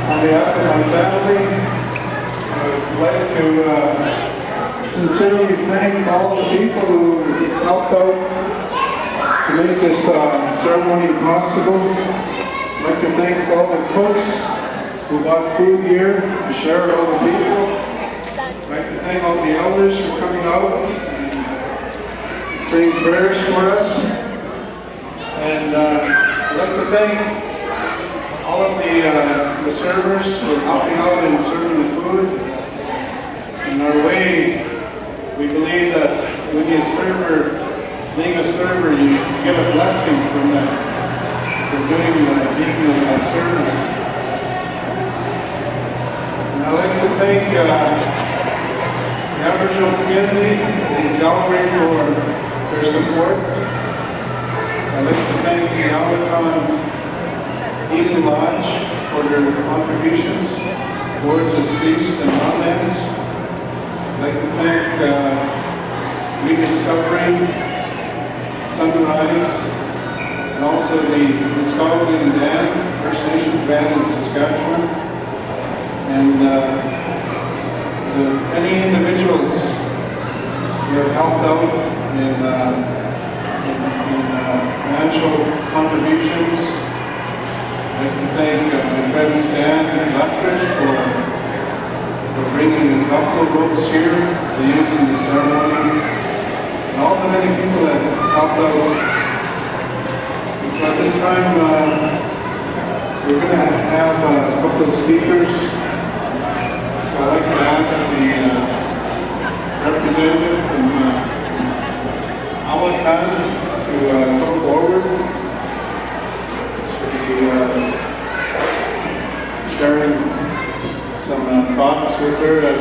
On behalf of my family, I would like to sincerely thank all the people who helped out to make this ceremony possible. I'd like to thank all the cooks who bought food here to share with all the people. I'd like to thank all the elders for coming out and saying prayers for us. And I'd like to thank all of the servers for helping out and serving the food. In our way, we believe that when you being a server, you get a blessing from that, for being a service. And I'd like to thank the Aboriginal community and Galway for their support. I'd like to thank the Alberton Eden Lodge for their contributions towards this feast and wildlands. I'd like to thank Rediscovering Sunrise and also the Scotland Band, First Nations Band in Saskatchewan, and any individuals who have helped out in financial contributions. I'd like to thank my friend Stan Lethbridge for bringing his buffalo robes here to use in the ceremony, and all the many people that helped out. So at this time, we're going to have a couple of speakers. So I'd like to ask the representative from Alberton to come forward. Sharing some thoughts with her. As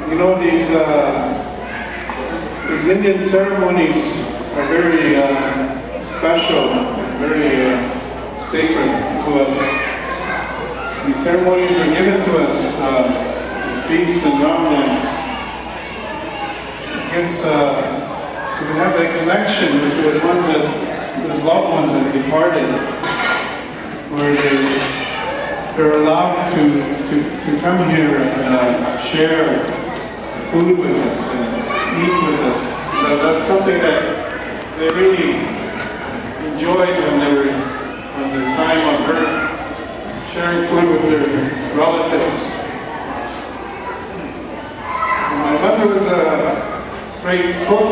you know, these Indian ceremonies are very special, very sacred to us. These ceremonies are given to us, feasts and wildlands. So we have that connection with those loved ones that departed, where they're allowed to come here and share food with us and eat with us. So that's something that they really enjoyed when they were on their time on Earth, sharing food with their relatives. And my mother was a great cook.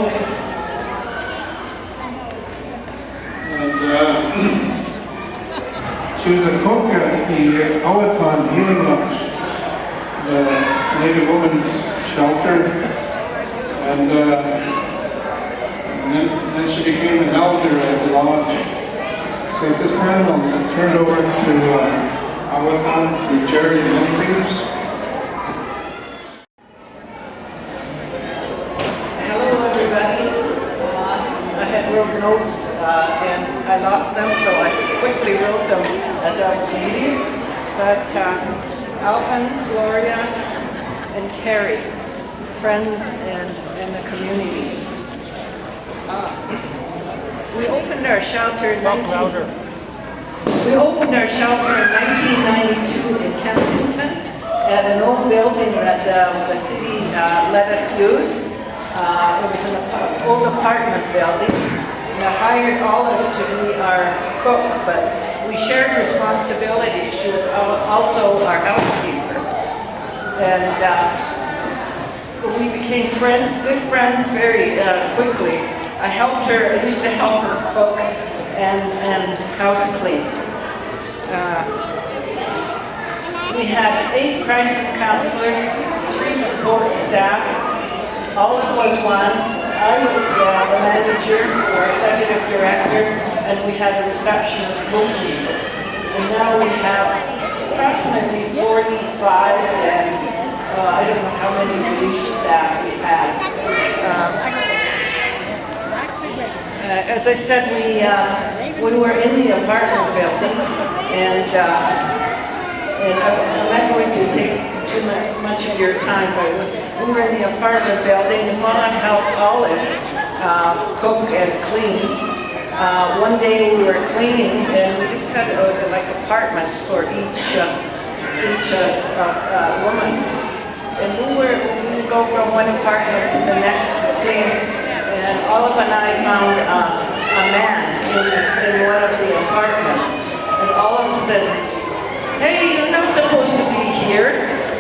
She was a cook at the Alberton Healing Lodge, the Native Women's Shelter, and then she became an elder at the lodge. So at this time, I'll turn it over to Alberton to Jerry Lindfingers. Hello, everybody. I had wrote notes and I lost them, so I just quickly wrote them as I was reading. But Alvin, Gloria, and Carrie, friends and the community. We opened our shelter in 1992 in Kensington at an old building that the city let us use. It was an old apartment building. And I hired Olive to be our cook, but we shared responsibilities. She was also our housekeeper. And we became friends, good friends very quickly. I used to help her cook and house clean. We had 8 crisis counselors, 3 support staff. Olive was one. I was the manager or executive director, and we had a receptionist bookkeeper. And now we have approximately 45, and I don't know how many relief staff we have. As I said, we were in the apartment building, and I'm not going to take too much of your time, but we were in the apartment building, and while I helped Olive cook and clean, one day we were cleaning, and we just had like a apartments for each woman. And we would go from one apartment to the next thing, and Olive and I found a man in one of the apartments. And Olive said, "Hey, you're not supposed to be here."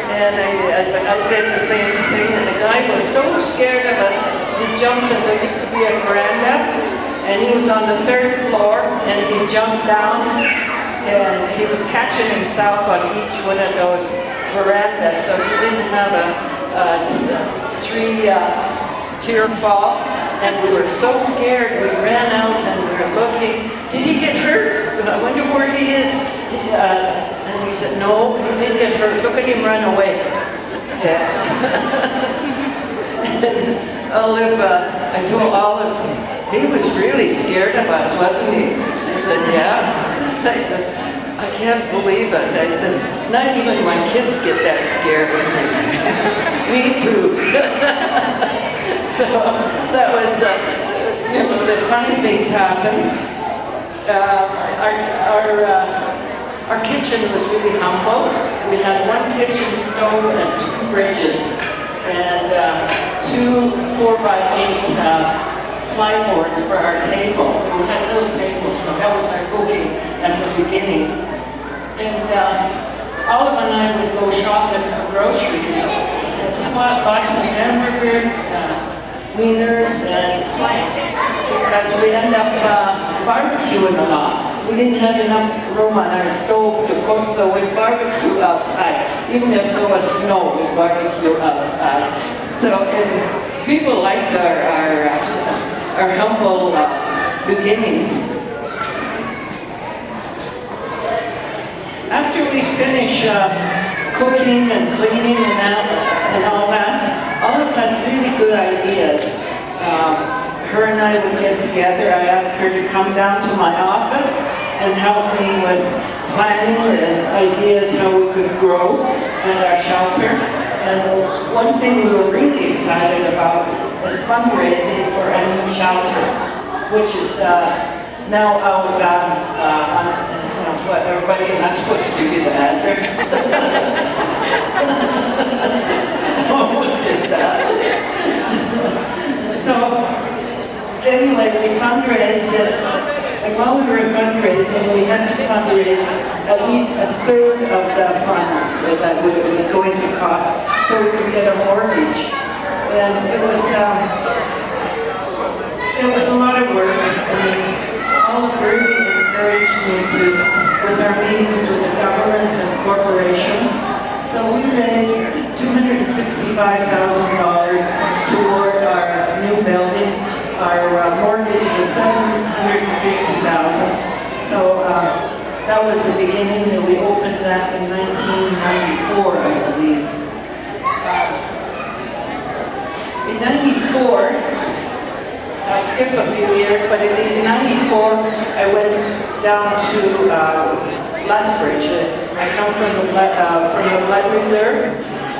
And I said the same thing, and the guy was so scared of us, he jumped, and there used to be a veranda, and he was on the 3rd floor, and he jumped down, and he was catching himself on each one of those verandas, so he didn't have a 3-tier fall, and we were so scared, we ran out and we were looking. Did he get hurt? I wonder where he is. And he said, no, he didn't get hurt. Look at him run away. Yeah. Olive, I told Olive, he was really scared of us, wasn't he? She said, yes. I said, I can't believe it. I said, not even my kids get that scared of me. She says, me too. So that was, the funny things happened. Our kitchen was really humble. We had one kitchen stove and 2 fridges, and 2 4x8 plyboards for our table. We had little tables, so that was our cooking at the beginning. And Olive and I would go shopping for groceries. We bought some hamburgers, wieners, and flank, because we ended up barbecuing a lot. We didn't have enough room on our stove to cook, so we'd barbecue outside. Even if there was snow, we'd barbecue outside. So people liked our humble beginnings. After we finished cooking and cleaning and all that, Olive had really good ideas. Her and I would get together. I asked her to come down to my office and help me with planning and ideas how we could grow at our shelter. And one thing we were really excited about was fundraising for a new shelter, which is now out on, what everybody is not supposed to give you the address. Oh, we did that. So, anyway, we fundraised it, and while we were fundraising, we had to fundraise at least 1/3 of the funds that it was going to cost so we could get a mortgage. And it was a lot of work. I mean, Olive really encouraged me with our meetings with the government and corporations. So we raised $265,000 toward our new building. Our mortgage was $750,000. So that was the beginning, and we opened that in 1994, I believe. In 94, I'll skip a few years, but in 94, I went down to Lethbridge. I come from the Blood Reserve.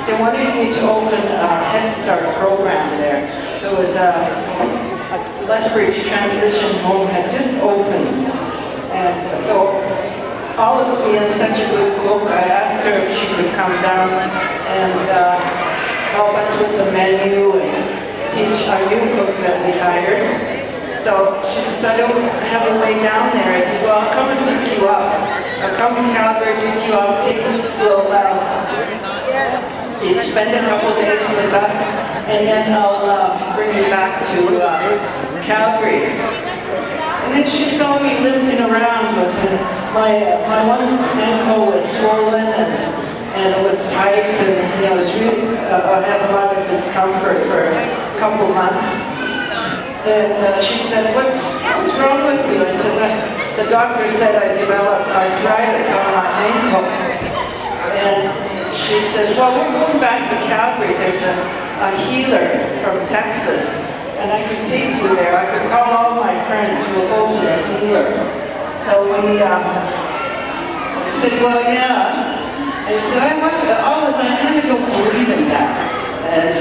They wanted me to open a Head Start program there. There was a Lethbridge transition home had just opened. And so, Olive being such a good cook, I asked her if she could come down and help us with the menu and teach our new cook that we hired. So she says, I don't have a way down there. I said, well, I'll come and pick you up. I'll come to Calgary, pick you up, you'd spend a couple days with us, and then I'll bring you back to Calgary. And then she saw me limping around with my one ankle was swollen and it was tight, and it was really, I had a lot of discomfort for a couple months. And she said, what's wrong with you? I said, the doctor said I developed arthritis on my ankle. And she said, well, we're going back to Calgary. There's a healer from Texas, and I can take you there. I can call all my friends who will go to the healer. So we said, well, yeah. I said, I kind of don't believe in that. And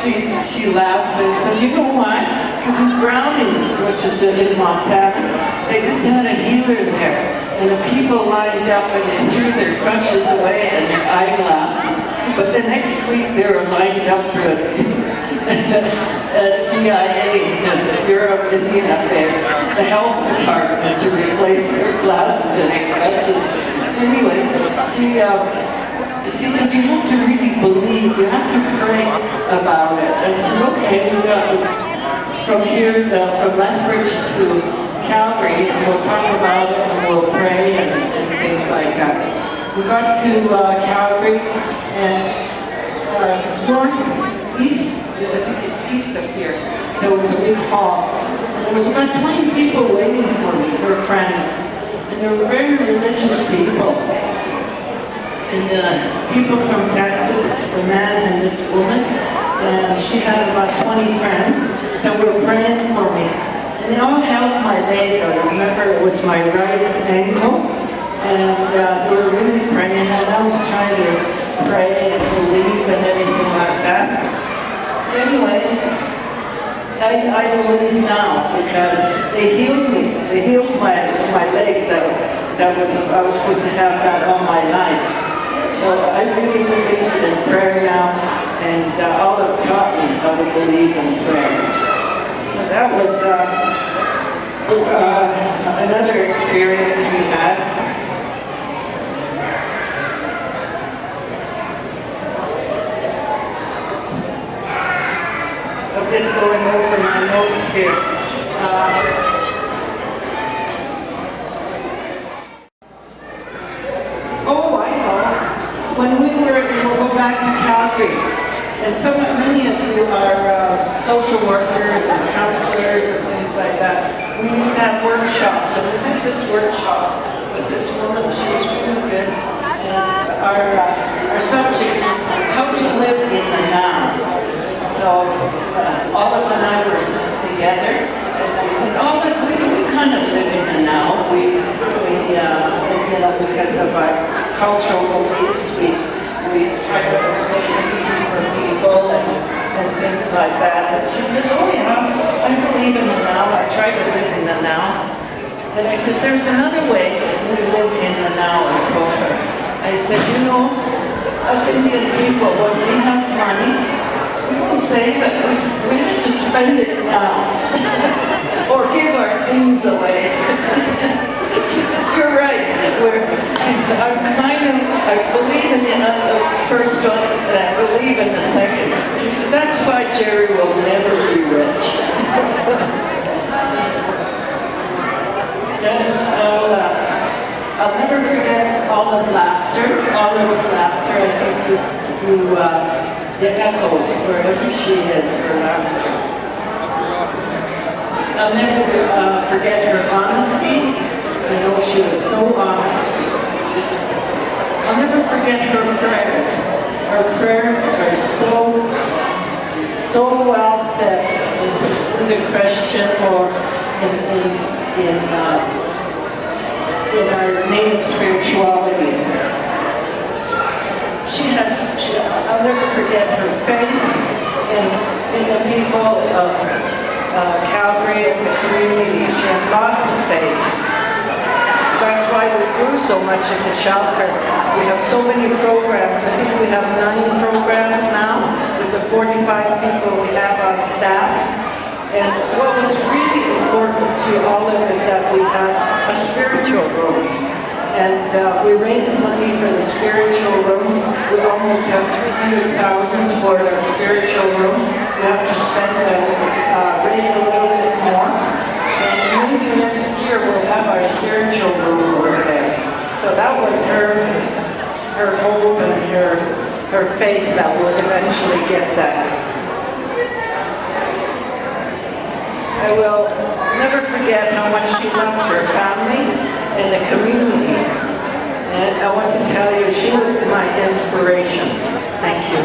she laughed and said, you know why? Because in Browning, which is in Montana, they just had a healer there. And the people lined up and they threw their crutches away and their eyeglasses. But the next week they were lined up for a DIA, the Bureau of Indian Affairs, the health department, to replace their glasses and their crutches. Anyway, she said, you have to really believe, you have to pray about it. I said, okay, we got from here, from Lethbridge to Calgary, and we'll talk about it and we'll pray and things like that. We got to Calgary and northeast, I think it's east of here, there was a big hall. There was about 20 people waiting for me, their friends. And they were very religious people. And people from Texas, a man and this woman, and she had about 20 friends that were praying for me. And they all held my leg. I remember it was my right ankle, and they were really praying, and I was trying to pray and believe and everything like that. Anyway, I believe now because they healed me. They healed my leg that was I was supposed to have that all my life. So I really believe in prayer now, and Olive taught me how to believe in prayer. So that was another experience we had. I'm just going over my notes here. Oh, I know. When we'll go back to Calgary, and many of you are social workers and counselors and things like that. We used to have workshops, and we had this workshop with this woman. She was really good. And our subject is how to live in the now. So Olive and I were together, and we said, Olive, we kind of live in the now. We because of our cultural beliefs, we try to make it easy for people and things like that. And she says, oh yeah, I believe in the now. I try to live in the now. And I says, there's another way we live in the now, I told her. I said, you know, us Indian people, when we have money, we don't save it. We have to spend it now. Or give our things away. She says, you're right. She says, I believe in the first one, and I believe in the second. She says, that's why Jerry will never be rich. And I'll never forget Olive's laughter. Olive's laughter, I think it echoes wherever she is, her laughter. I'll never forget her honesty. I know she was so honest. I'll never forget her prayers. Her prayers are so well said with a Christian or in our native spirituality. I'll never forget her faith in the people of Calgary and the community. She had lots of faith. That's why we grew so much at the shelter. We have so many programs. I think we have 9 programs now with the 45 people we have on staff. And what was really important to all of us is that we had a spiritual room. And we raised money for the spiritual room. We almost have $300,000 for our spiritual room. We have to raise a little bit more. And maybe next year we'll have our spiritual room over there. So that was her hope and her faith that we'll eventually get that. I will never forget how much she loved her family and the community. And I want to tell you, she was my inspiration. Thank you.